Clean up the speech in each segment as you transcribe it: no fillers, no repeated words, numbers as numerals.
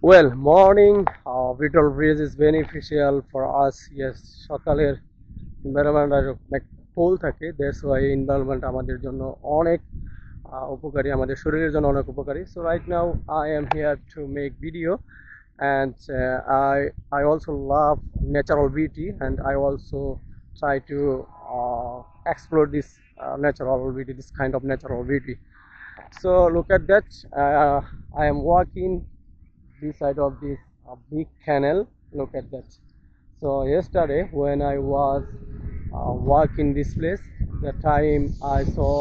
Well, morning virtual breeze is beneficial for us. Yes, সকালের environment অনেক ফুল থাকে, that's why environment আমাদের জন্য অনেক উপকারী, আমাদের শরীরের জন্য অনেক উপকারী. So right now I am here to make video, and I also love natural beauty, and I also try to explore this natural beauty, this kind of natural beauty. So look at that. I am walking beside of this big canal. Look at that. So yesterday when I was walking this place, the time I saw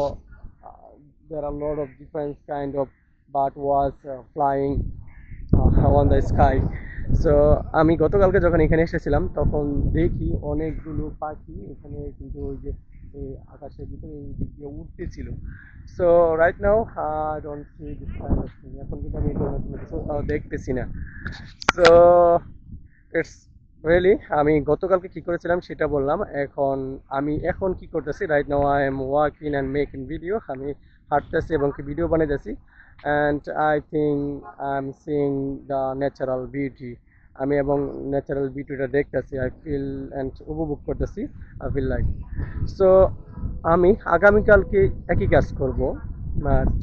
there are a lot of different kind of bird was flying on the sky. So আমি গতকালকে যখন এখানে এসেছিলাম তখন দেখি অনেকগুলো পাখি এখানে কিন্তু ওই যে এই আকাশের ভিতরে এই দিক দিয়ে উঠতেছিল. So right now I don't see this kind of thing. এখন কিন্তু আমি এই ধরনের কোনো কিছু দেখতেছি না. সো ইটস রিয়েলি, আমি গতকালকে কি করেছিলাম সেটা বললাম. এখন কি করতেছি, right now I am walking and making video. আমি হাঁটতেছি এবং কি ভিডিও বানাইতেছি, and I think I am seeing the natural beauty. আমি এবং ন্যাচারাল বিউটিটা দেখতেছি, আই ফিল অ্যান্ড উপভোগ করতেছি. আই ফিল লাইক সো আমি আগামীকালকে একই কাজ করব, বাট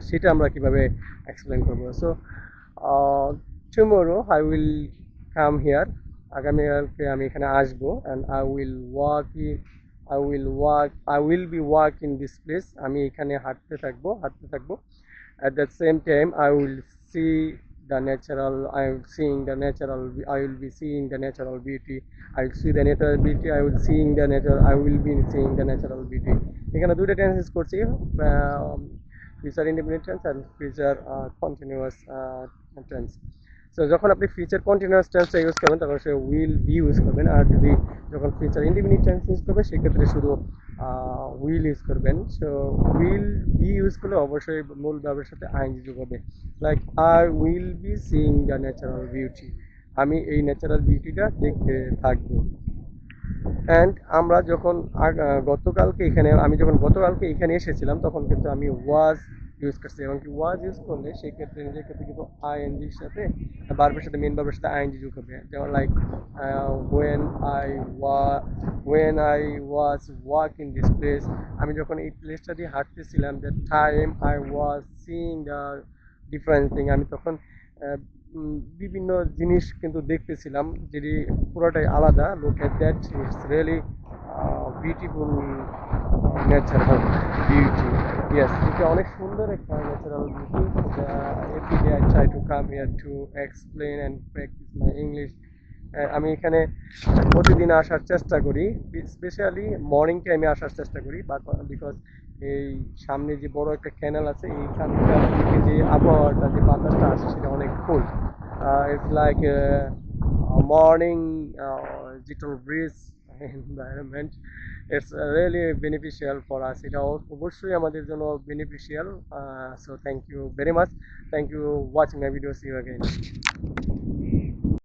সেটা আমরা কিভাবে এক্সপ্লেন করবো. So tomorrow I will come here. আগামীকালকে আমি এখানে আসবো, and I will be walk in this place. আমি এখানে হাঁটতে থাকবো. At the same time, I will see the natural. I will seeing the natural. I will be seeing the natural beauty. I will see the natural beauty. I will seeing the natural. I will be seeing the natural beauty. এখানে দুইটা tense use করছি, future independent tense and future continuous tense. So যখন আপনি future continuous টেন্সটা use করবেন তখন সে will be use করবেন, আর যদি যখন ফিউচার ইন্ডিপেন্ডেন্ট টেন্স ইউজ করবেন সেক্ষেত্রে শুধু উইল ইউজ করবেন. সো উইল বি ইউজ করলে অবশ্যই মূল ভার্বের সাথে আইএনজি যোগ হবে. Like I will B seeing the natural beauty. আমি এই ন্যাচারাল বিউটিটা দেখতে থাকবো. অ্যান্ড আমরা যখন আমি যখন গতকালকে এখানে এসেছিলাম তখন কিন্তু আমি ওয়াজ ইউজ করছি, এবং কি ওয়াজ ইউজ করলে সেক্ষেত্রে নিজের ক্ষেত্রে কিন্তু আইএনজির সাথে ভার্বের সাথে মেন ভার্বের সাথে আইএনজি যোগ হবে. যেমন লাইক ওয়েন আই ওয়া when I was walk in this place. আমি যখন এই প্লেসটা দিয়ে হাঁটতেছিলাম, the time I was seeing the different thing. আমি তখন বিভিন্ন জিনিস কিন্তু দেখতেছিলাম যেটি পুরোটাই আলাদা. Look at that, it's really beautiful natural beauty. Yes, এটা অনেক সুন্দর একটা natural beauty. Everyday I try to come here to explain and practice my English. আমি এখানে প্রতিদিন আসার চেষ্টা করি, স্পেশালি মর্নিং টাইমে আসার চেষ্টা করি, বাট বিকজ এই সামনে যে বড় একটা ক্যানেল আছে, এইখানকার থেকে যে আবহাওয়াটা, যে বাতাসটা আসে সেটা অনেক ফুল. It's like morning gentle breeze environment. It's really beneficial for us. এটা অবশ্যই আমাদের জন্য beneficial. So thank you very much. Thank you watching my video. See you again.